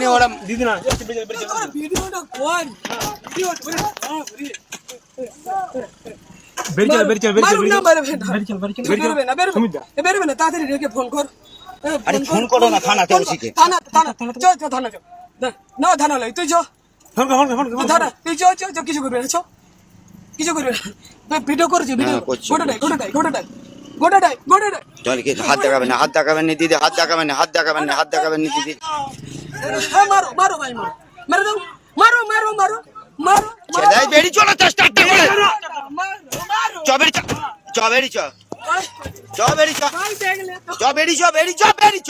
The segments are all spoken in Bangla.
জানি ওরা দিদি না ভিডিওটা কোন ভিডিও করে বেরোবে না তাড়াতাড়ি রেখে ফোন কর আরে ফোন করো না থানাতে ওসিকে থানা থানা না থানা লাই তুই থানা তুই কিছু করবে না কিছু করবে না ভিডিও করছি ভিডিও গোটাটাই চল কি হাত দেখাবেন না দিদি হাত দেখাবেন না দিদি মারো ভাই মারো ছেড়ে বেরিয়ে চলো চেষ্টা করে বেরি চ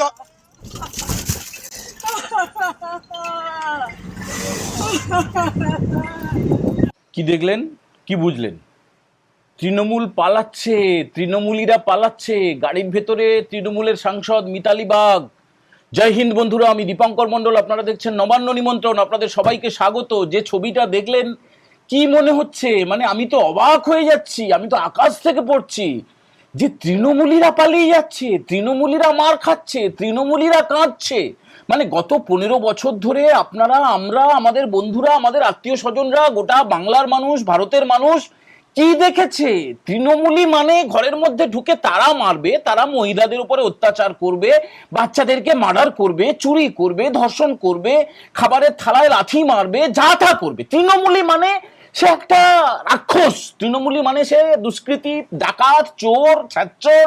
কি দেখলেন, কি বুঝলেন? তৃণমূল পালাচ্ছে, তৃণমূলীরা পালাচ্ছে। গাড়ির ভেতরে তৃণমূলের সাংসদ মিতালি বাগ। জয় হিন্দ বন্ধুরা, আমি দীপঙ্কর মণ্ডল, আপনারা দেখছেন নবান্ন নিমন্ত্রণ। আপনাদের সবাইকে স্বাগত। যে ছবিটা দেখলেন কি মনে হচ্ছে? মানে আমি তো অবাক হয়ে যাচ্ছি, আমি তো আকাশ থেকে পড়ছি যে তৃণমূলীরা পালিয়ে যাচ্ছে, তৃণমূলীরা মার খাচ্ছে, তৃণমূলীরা কাঁদছে। মানে গত 15 বছর ধরে আপনারা, আমরা, আমাদের বন্ধুরা, আমাদের আত্মীয় স্বজনরা, গোটা বাংলার মানুষ, ভারতের মানুষ কি দেখেছে? তৃণমূলী মানে ঘরের মধ্যে ঢুকে তারা মারবে, তারা মহিলাদের উপরে অত্যাচার করবে, বাচ্চাদেরকে মার্ডার করবে, চুরি করবে, ধর্ষণ করবে, খাবারের থালায় লাথি মারবে, যা তা করবে। তৃণমূলী মানে সে একটা রাক্ষস, তৃণমূলী মানে সে দুষ্কৃতী, ডাকাত, চোর, ছাচ্চর,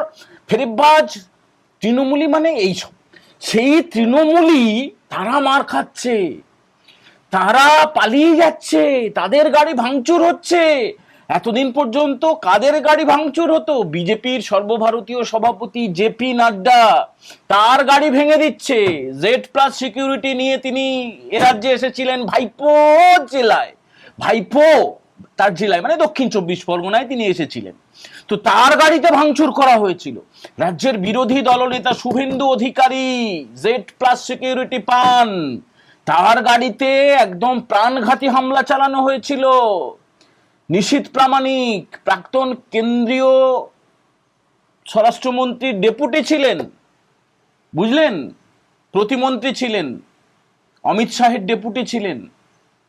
ফেরিবাজ। তৃণমূলী মানে এইসব। সেই তৃণমূলী তারা মার খাচ্ছে, তারা পালিয়ে যাচ্ছে, তাদের গাড়ি ভাঙচুর হচ্ছে। এতদিন পর্যন্ত কাদের গাড়ি ভাঙচুর হতো? বিজেপির সর্বভারতীয় সভাপতি জেপি নাড্ডা, তার গাড়ি ভেঙে দিচ্ছে। Z+ সিকিউরিটি নিয়ে তিনি এ রাজ্যে এসেছিলেন ভাইপো জেলায়, ভাইপো তার জেলায় মানে দক্ষিণ 24 পরগনায় তিনি এসেছিলেন। তো তার গাড়িতে ভাঙচুর করা হয়েছিল। রাজ্যের বিরোধী দলনেতা শুভেন্দু অধিকারী Z+ সিকিউরিটি পান, তার গাড়িতে একদম প্রাণঘাতী হামলা চালানো হয়েছিল। নিশীথ প্রামাণিক প্রাক্তন কেন্দ্রীয় স্বরাষ্ট্রমন্ত্রীর ডেপুটি ছিলেন, বুঝলেন, প্রতিমন্ত্রী ছিলেন, অমিত শাহের ডেপুটি ছিলেন,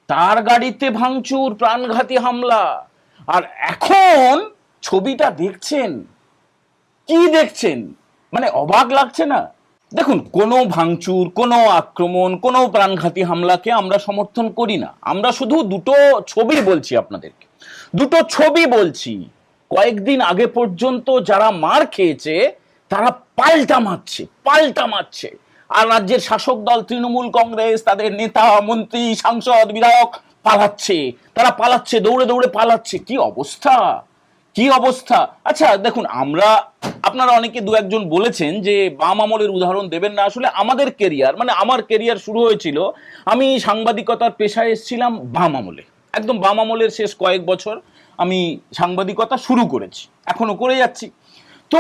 তার গাড়িতে ভাঙচুর, প্রাণঘাতী হামলা। আর এখন ছবিটা দেখছেন, কি দেখছেন? মানে অবাক লাগছে না? দেখুন, কোনো ভাঙচুর, কোনো আক্রমণ, কোনো প্রাণঘাতী হামলাকে আমরা সমর্থন করি না। আমরা শুধু দুটো ছবি বলছি আপনাদেরকে, দুটো ছবি বলছি। কয়েকদিন আগে পর্যন্ত যারা মার খেয়েছে তারা পাল্টা মারছে। আর রাজ্যের শাসক দল তৃণমূল কংগ্রেস, তাদের নেতা, মন্ত্রী, সাংসদ, বিধায়ক তারা পালাচ্ছে, দৌড়ে পালাচ্ছে। কি অবস্থা! আচ্ছা দেখুন, আপনারা অনেকে দু একজন বলেছেন যে বাম আমলের উদাহরণ দেবেন না। আসলে আমাদের কেরিয়ার, মানে আমার কেরিয়ার শুরু হয়েছিল, আমি সাংবাদিকতার পেশায় এসেছিলাম বাম আমলে, একদম বাম আমলের শেষ কয়েক বছর আমি সাংবাদিকতা শুরু করেছি, এখনো করে যাচ্ছি। তো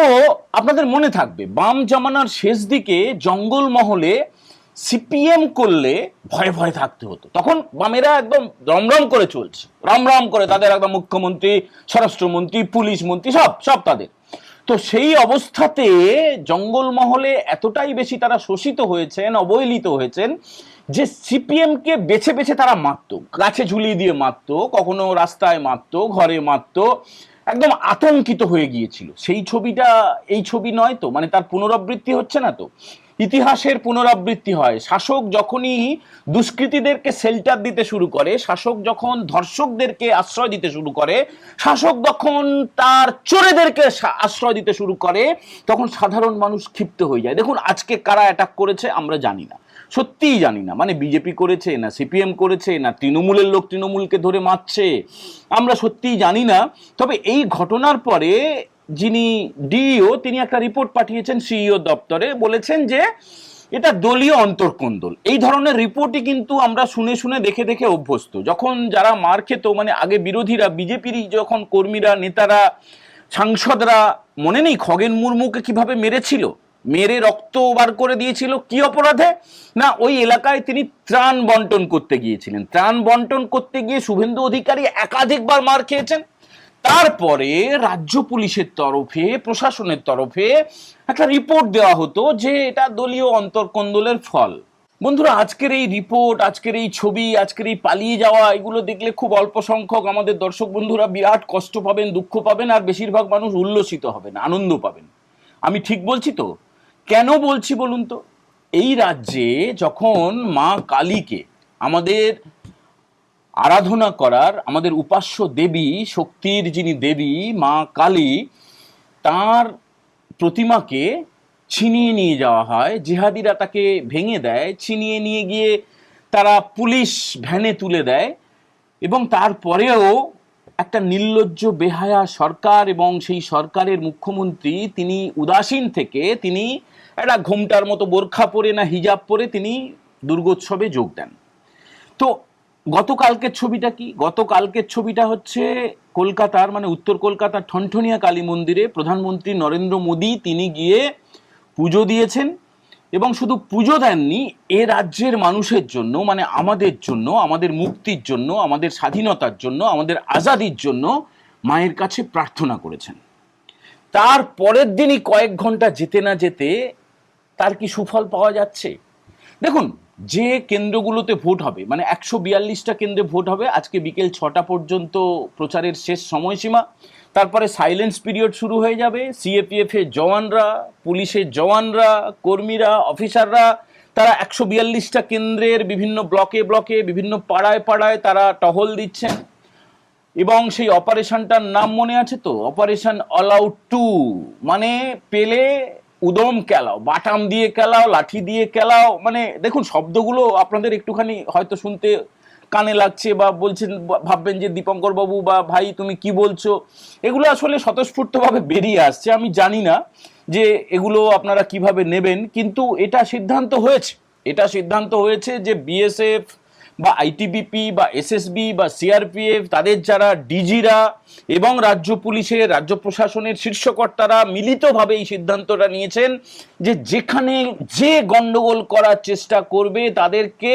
আপনাদের মনে থাকবে, বাম জামানার শেষ দিকে জঙ্গল মহলে সিপিএম করলে ভয়ে থাকতে হতো। তখন বামেরা একদম রমরম করে চলছে, রমরম করে, তাদের একদম মুখ্যমন্ত্রী, স্বরাষ্ট্রমন্ত্রী, পুলিশ মন্ত্রী, সব তাদের। তো সেই অবস্থাতে জঙ্গল মহলে এতটাই বেশি তারা শোষিত হয়েছেন, অবহেলিত হয়েছেন যে সিপিএম কে বেছে তারা মারতো, গাছে ঝুলিয়ে দিয়ে মারতো, কখনো রাস্তায় মারতো, ঘরে মারতো, একদম আতঙ্কিত হয়ে গিয়েছিল। সেই ছবিটা এই ছবি নয় তো? মানে তার পুনরাবৃত্তি হচ্ছে না তো? ইতিহাসের পুনরাবৃত্তি হয়। শাসক যখনই দুষ্কৃতীদেরকে শেল্টার দিতে শুরু করে, শাসক যখন ধর্ষকদেরকে আশ্রয় দিতে শুরু করে, শাসক যখন তার চোরেদেরকে আশ্রয় দিতে শুরু করে, তখন সাধারণ মানুষ ক্ষিপ্ত হয়ে যায়। দেখুন, আজকে কারা অ্যাটাক করেছে আমরা জানি না, সত্যিই জানি না। মানে বিজেপি করেছে, না সিপিএম করেছে, না তৃণমূলের লোক তৃণমূলকে ধরে মারছে, আমরা সত্যিই জানি না। তবে এই ঘটনার পরে যিনি ডিইও, তিনি একটা রিপোর্ট পাঠিয়েছেন সিইও দপ্তরে, বলেছেন যে এটা দলীয় অন্তর্কোন্দল। এই ধরনের রিপোর্টই কিন্তু আমরা শুনে দেখে অভ্যস্ত। যখন যারা মার খেত, মানে আগে বিরোধীরা, বিজেপিরই যখন কর্মীরা, নেতারা, সাংসদরা, মনে নেই খগেন মুর্মুকে কিভাবে মেরে রক্ত বার করে দিয়েছিল? কি অপরাধে? না, ওই এলাকায় তিনি ত্রাণ বন্টন করতে গিয়েছিলেন। ত্রাণ বন্টন করতে গিয়ে শুভেন্দু অধিকারী একাধিকবার মার খেয়েছেন। তারপরে রাজ্য পুলিশের তরফে, প্রশাসনের তরফে একটা রিপোর্ট দেওয়া হতো যে এটা দলীয় অন্তর্কোন্দলের ফল। বন্ধুরা, আজকের এই রিপোর্ট, আজকের এই ছবি, আজকের এই পালিয়ে যাওয়া, এগুলো দেখলে খুব অল্প সংখ্যক আমাদের দর্শক বন্ধুরা বিরাট কষ্ট পাবেন, দুঃখ পাবেন, আর বেশিরভাগ মানুষ উল্লসিত হবেন, আনন্দ পাবেন। আমি ঠিক বলছি তো? কেন বলছি বলুন তো? এই রাজ্যে যখন মা কালীকে, আমাদের আরাধনা করার, আমাদের উপাস্য দেবী, শক্তির যিনি দেবী মা কালী, তার প্রতিমাকে ছিনিয়ে নিয়ে যাওয়া হয়, জিহাদিরা তাকে ভেঙে দেয়, ছিনিয়ে নিয়ে গিয়ে তারা পুলিশ ভ্যানে তুলে দেয়, এবং তারপরেও একটা নির্লজ্জ বেহায়া সরকার এবং সেই সরকারের মুখ্যমন্ত্রী তিনি উদাসীন থেকে তিনি একটা ঘোমটার মতো বোরখা পরে না হিজাব পরে তিনি দুর্গোৎসবে যোগ দেন। তো গতকালকের ছবিটা কি? গতকালকের ছবিটা হচ্ছে কলকাতার, মানে উত্তর কলকাতার ঠনঠনিয়া কালী মন্দিরে প্রধানমন্ত্রী নরেন্দ্র মোদী তিনি গিয়ে পুজো দিয়েছেন, এবং শুধু পুজো দেননি, এ রাজ্যের মানুষের জন্য, মানে আমাদের জন্য, আমাদের মুক্তির জন্য, আমাদের স্বাধীনতার জন্য, আমাদের আজাদির জন্য মায়ের কাছে প্রার্থনা করেছেন। তার পরের দিনই কয়েক ঘন্টা যেতে না যেতে তার কি সুফল পাওয়া যাচ্ছে? দেখুন, যে কেন্দ্রগুলোতে ভোট হবে, মানে 142টা কেন্দ্রে ভোট হবে, আজকে বিকেল 6টা পর্যন্ত প্রচারের শেষ সময়সীমা, তারপরে সাইলেন্স পিরিয়ড শুরু হয়ে যাবে। সিএপিএফ এর জওয়ানরা, পুলিশের জওয়ানরা, কর্মীরা, অফিসাররা, তারা 142টা কেন্দ্রের বিভিন্ন ব্লকে ব্লকে, বিভিন্ন পাড়ায় পাড়ায় তারা টহল দিচ্ছেন। এবং সেই অপারেশনটার নাম মনে আছে তো? অপারেশন অল আউট 2, মানে পেলে উদম কেলাও, বাটাম দিয়ে কেলাও, লাঠি দিয়ে কেলাও। মানে দেখুন, শব্দগুলো আপনাদের একটুখানি হয়তো শুনতে কানে লাগছে, বা বলছেন, ভাববেন যে দীপঙ্কর বাবু বা ভাই তুমি কি বলছো। এগুলো আসলে স্বতঃস্ফূর্তভাবে বেরিয়ে আসছে, আমি জানি না যে এগুলো আপনারা কিভাবে নেবেন, কিন্তু এটা সিদ্ধান্ত হয়েছে, এটা সিদ্ধান্ত হয়েছে যে বিএসএফ বা আইটিবিপি বা এসএসবি বা সিআরপিএফ, তাদের যারা ডিজিরা এবং রাজ্য পুলিশের, রাজ্য প্রশাসনের শীর্ষকর্তারা মিলিতভাবে এই সিদ্ধান্তটা নিয়েছেন যে যেখানে যে গন্ডগোল করার চেষ্টা করবে তাদেরকে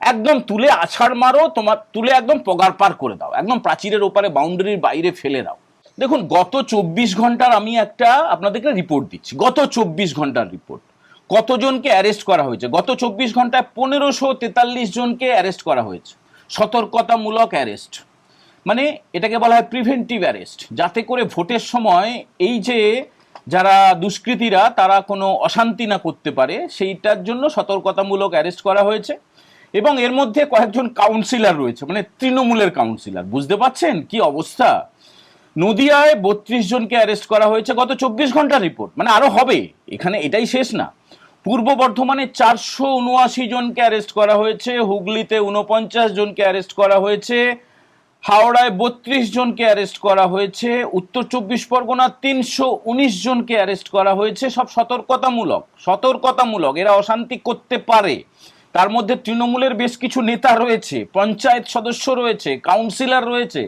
একদম তুলে আছাড় মারো, তোমার তুলে একদম পগার পার করে দাও, একদম প্রাচীরের ওপারে, বাউন্ডারির বাইরে ফেলে দাও। দেখুন, গত 24 ঘন্টার আমি একটা আপনাদেরকে রিপোর্ট দিচ্ছি, গত 24 ঘন্টার রিপোর্ট। কতজনকে অ্যারেস্ট করা হয়েছে? গত 24 ঘন্টায় 1543 জনকে অ্যারেস্ট করা হয়েছে। সতর্কতামূলক অ্যারেস্ট, মানে এটাকে বলা হয় প্রিভেন্টিভ অ্যারেস্ট, যাতে করে ভোটের সময় এই যে যারা দুষ্কৃতীরা তারা কোনো অশান্তি না করতে পারে, সেইটার জন্য সতর্কতামূলক অ্যারেস্ট করা হয়েছে। এবং এর মধ্যে কয়েকজন কাউন্সিলর রয়েছে, মানে তৃণমূলের কাউন্সিলর। বুঝতে পারছেন কি অবস্থা? নদিয়ায় 32 জনকে অ্যারেস্ট করা হয়েছে গত 24 ঘন্টার রিপোর্ট, মানে আরো হবে, এখানে এটাই শেষ না। পূর্ব বর্ধমানে 479 জনকে অ্যারেস্ট করা হয়েছে, হুগলিতে 49 জনকে অ্যারেস্ট করা হয়েছে, হাওড়ায় 32 জনকে অ্যারেস্ট করা হয়েছে, উত্তর 24 পরগনা 319 জনকে অ্যারেস্ট করা হয়েছে। সব সতর্কতামূলক, সতর্কতামূলক, এরা অশান্তি করতে পারে। তার মধ্যে তৃণমূলের বেশ কিছু নেতা রয়েছে, পঞ্চায়েত সদস্য রয়েছে, কাউন্সিলর রয়েছে।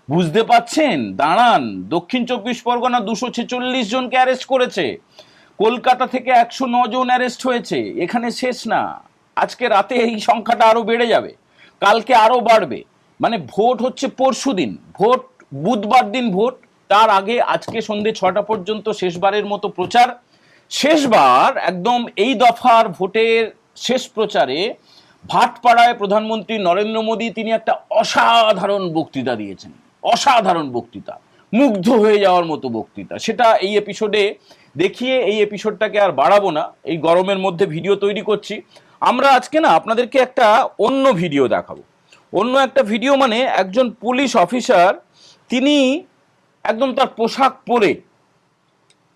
বুঝতে পাচ্ছেন? দাঁড়ান, দক্ষিণ 24 পরগনা 246 জনকে অ্যারেস্ট করেছে, কলকাতা থেকে 109 জন অ্যারেস্ট হয়েছে। এখানে শেষ না, আজকে রাতে এই সংখ্যাটা আরো বেড়ে যাবে, কালকে আরো বাড়বে। মানে ভোট হচ্ছে পরশুদিন, ভোট বুধবার দিন ভোট, তার আগে আজকে সন্ধ্যে 6টা পর্যন্ত শেষবারের মতো প্রচার। শেষবার একদম এই দফার ভোটের শেষ প্রচারে ভাটপাড়ায় প্রধানমন্ত্রী নরেন্দ্র মোদী তিনি একটা অসাধারণ বক্তৃতা দিয়েছেন, অসাধারণ বক্তৃতা, মুগ্ধ হয়ে যাওয়ার মতো বক্তৃতা। সেটা এই এপিসোডে দেখিয়ে এই এপিসোডটাকে আর বাড়াবো না, এই গরমের মধ্যে ভিডিও তৈরি করছি। আমরা আজকে না আপনাদেরকে একটা অন্য ভিডিও দেখাবো, অন্য একটা ভিডিও, মানে একজন পুলিশ অফিসার তিনি একদম তার পোশাক পরে,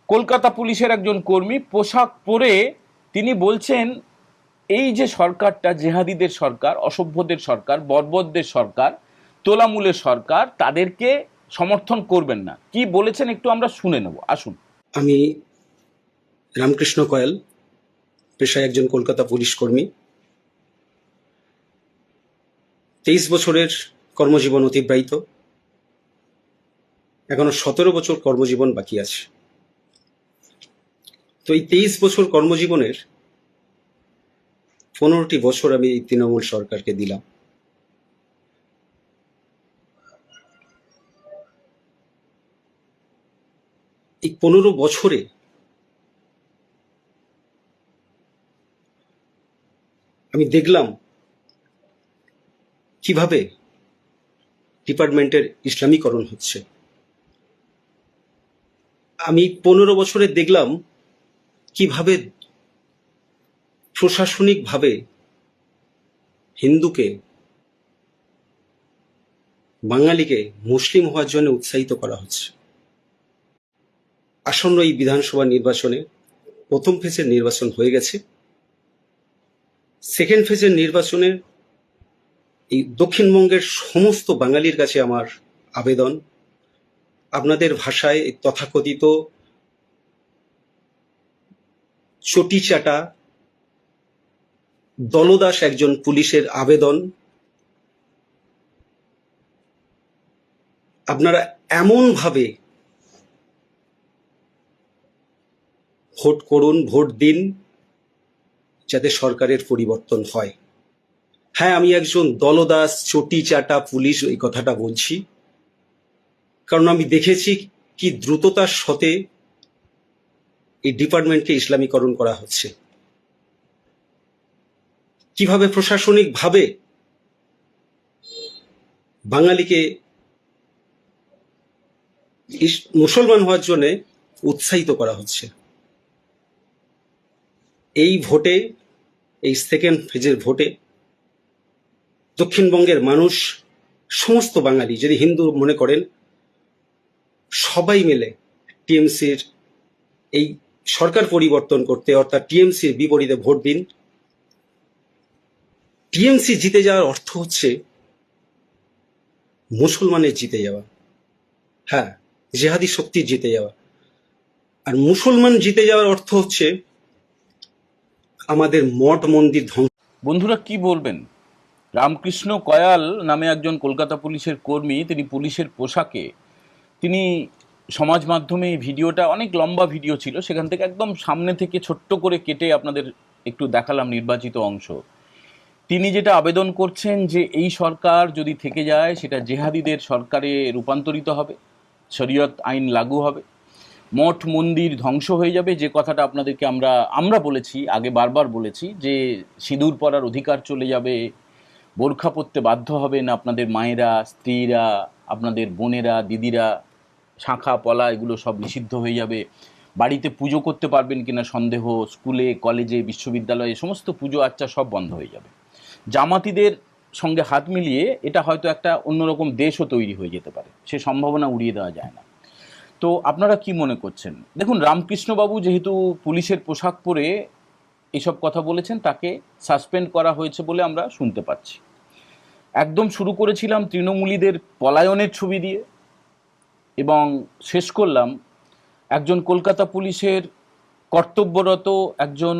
কলকাতা পুলিশের একজন কর্মী, পোশাক পরে তিনি বলছেন এই যে সরকারটা জেহাদিদের সরকার, অসভ্যদের সরকার, বর্বরদের সরকার, তোলামূলের সরকার, তাদেরকে সমর্থন করবেন না। কি বলেছেন একটু আমরা শুনে নেব, আসুন। আমি রামকৃষ্ণ কয়াল, পেশায় একজন কলকাতা পুলিশ কর্মী। 23 বছরের কর্মজীবন অতিবাহিত, এখনো 17 বছর কর্মজীবন বাকি আছে। তো এই 23 বছর কর্মজীবনের 15টি বছর আমি এই তৃণমূল সরকারকে দিলাম। এই 15 বছরে আমি দেখলাম কিভাবে ডিপার্টমেন্টের ইসলামীকরণ হচ্ছে। আমি 15 বছরে দেখলাম কিভাবে প্রশাসনিকভাবে হিন্দুকে, বাঙালিকে মুসলিম হওয়ার জন্য উৎসাহিত করা হচ্ছে। আসন্ন এই বিধানসভা নির্বাচনে প্রথম ফেজের নির্বাচন হয়ে গেছে। সেকেন্ড ফেজের নির্বাচনে এই দক্ষিণবঙ্গের সমস্ত বাঙালির কাছে আমার আবেদন, আপনাদের ভাষায় এই তথাকথিত চটিচাটা দলদাস একজন পুলিশের আবেদন, আপনারা এমনভাবে ভোট করুন, ভোট দিন, যাতে সরকারের পরিবর্তন হয়। হ্যাঁ, আমি একজন দলদাস চটিচাটা পুলিশ এই কথাটা বলছি, কারণ আমি দেখেছি কি দ্রুততার সাথে এই ডিপার্টমেন্টকে ইসলামীকরণ করা হচ্ছে, কিভাবে প্রশাসনিকভাবে বাঙালিকে মুসলমান হওয়ার জন্য উৎসাহিত করা হচ্ছে। এই ভোটে, এই সেকেন্ড ফেজের ভোটে দক্ষিণবঙ্গের মানুষ, সমস্ত বাঙালি যদি হিন্দু মনে করেন, সবাই মিলে টিএমসির এই সরকার পরিবর্তন করতে, অর্থাৎ টিএমসির বিপরীতে ভোট দিন। টিএমসি জিতে যাওয়ার অর্থ হচ্ছে মুসলমানের জিতে যাওয়া, হ্যাঁ, জেহাদি শক্তির জিতে যাওয়া। আর মুসলমান জিতে যাওয়ার অর্থ হচ্ছে আমাদের মঠ মন্দির ধ্বংস। বন্ধুরা কি বলবেন? রামকৃষ্ণ কয়াল নামে একজন কলকাতা পুলিশের কর্মী, তিনি পুলিশের পোশাকে, তিনি সমাজ মাধ্যমে এই ভিডিওটা, অনেক লম্বা ভিডিও ছিল, সেখান থেকে একদম সামনে থেকে ছোট্ট করে কেটে আপনাদের একটু দেখালাম নির্বাচিত অংশ। তিনি যেটা আবেদন করছেন যে এই সরকার যদি থেকে যায় সেটা জেহাদিদের সরকারে রূপান্তরিত হবে, শরীয়ত আইন লাগু হবে, মঠ মন্দির ধ্বংস হয়ে যাবে। যে কথাটা আপনাদেরকে আমরা বলেছি, আগে বারবার বলেছি, যে সিঁদুর পরার অধিকার চলে যাবে, বোরখা পরতে বাধ্য হবেন আপনাদের মায়েরা, স্ত্রীরা, আপনাদের বোনেরা, দিদিরা, শাঁখা পলা এগুলো সব নিষিদ্ধ হয়ে যাবে, বাড়িতে পুজো করতে পারবেন কিনা সন্দেহ, স্কুলে কলেজে বিশ্ববিদ্যালয়ে সমস্ত পুজো আচ্চা সব বন্ধ হয়ে যাবে। জামাতিদের সঙ্গে হাত মিলিয়ে এটা হয়তো একটা অন্যরকম দেশও তৈরি হয়ে যেতে পারে, সে সম্ভাবনা উড়িয়ে দেওয়া যায় না। তো আপনারা কি মনে করছেন? দেখুন, রামকৃষ্ণবাবু যেহেতু পুলিশের পোশাক পরে এসব কথা বলেছেন, তাকে সাসপেন্ড করা হয়েছে বলে আমরা শুনতে পাচ্ছি। একদম শুরু করেছিলাম তৃণমূলীদের পলায়নের ছবি দিয়ে এবং শেষ করলাম একজন কলকাতা পুলিশের কর্তব্যরত একজন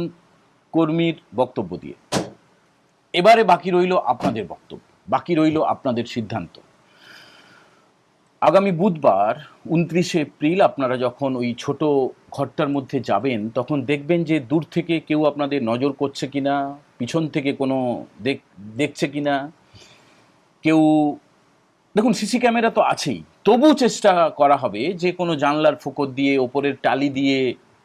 কর্মীর বক্তব্য দিয়ে। এবারে বাকি রইল আপনাদের বক্তব্য, বাকি রইল আপনাদের সিদ্ধান্ত। আগামী বুধবার 29শে এপ্রিল আপনারা যখন ওই ছোট ঘরটার মধ্যে যাবেন, তখন দেখবেন যে দূর থেকে কেউ আপনাদের নজর করছে কিনা, পিছন থেকে কোনো দেখছে কিনা, কেউ, দেখুন সিসি ক্যামেরা তো আছেই, তবু চেষ্টা করা হবে যে কোনো জানলার ফুকর দিয়ে, ওপরের টালি দিয়ে,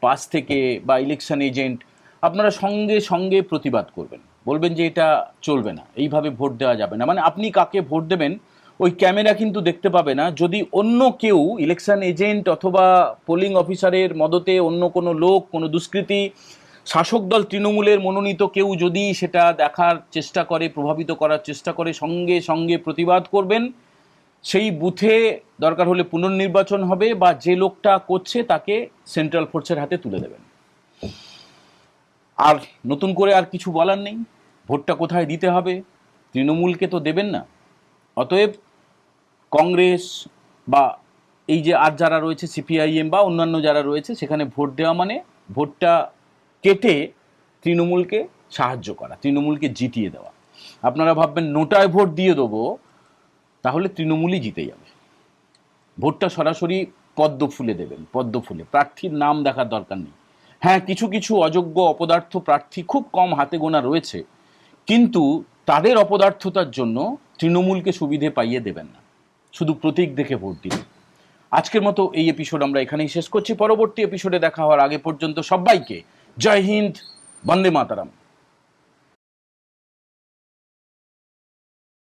পাশ থেকে, বা ইলেকশন এজেন্ট, আপনারা সঙ্গে সঙ্গে প্রতিবাদ করবেন, বলবেন যে এটা চলবে না, এইভাবে ভোট দেওয়া যাবে না। মানে আপনি কাকে ভোট দেবেন ওই ক্যামেরা কিন্তু দেখতে পাবে না। যদি অন্য কেউ, ইলেকশন এজেন্ট অথবা পোলিং অফিসারের মদতে অন্য কোনো লোক, কোনো দুষ্কৃতী, শাসক দল তৃণমূলের মনোনীত কেউ যদি সেটা দেখার চেষ্টা করে, প্রভাবিত করার চেষ্টা করে, সঙ্গে সঙ্গে প্রতিবাদ করবেন। সেই বুথে দরকার হলে পুনর্নির্বাচন হবে, বা যে লোকটা করছে তাকে সেন্ট্রাল ফোর্সের হাতে তুলে দেবেন। আর নতুন করে আর কিছু বলার নেই। ভোটটা কোথায় দিতে হবে? তৃণমূলকে তো দেবেন না। অতএব কংগ্রেস বা এই যে আর যারা রয়েছে, সিপিআইএম বা অন্যান্য যারা রয়েছে, সেখানে ভোট দেওয়া মানে ভোটটা কেটে তৃণমূলকে সাহায্য করা, তৃণমূলকে জিতিয়ে দেওয়া। আপনারা ভাববেন নোটায় ভোট দিয়ে দেবো, তাহলে তৃণমূলই জিতে যাবে। ভোটটা সরাসরি পদ্ম ফুলে দেবেন, পদ্ম ফুলে, প্রার্থীর নাম দেখার দরকার নেই। হ্যাঁ, কিছু কিছু অযোগ্য অপদার্থ প্রার্থী খুব কম হাতে গোনা রয়েছে, কিন্তু তাদের অপদার্থতার জন্য তৃণমূলকে সুবিধে পাইয়ে দেবেন না, শুধু প্রতীক দেখে ভোট দিন। আজকের মতো এই এপিসোড আমরা এখানেই শেষ করছি। পরবর্তী এপিসোডে দেখা হওয়ার আগে পর্যন্ত সবাইকে জয় হিন্দ, বন্দে মাতারাম।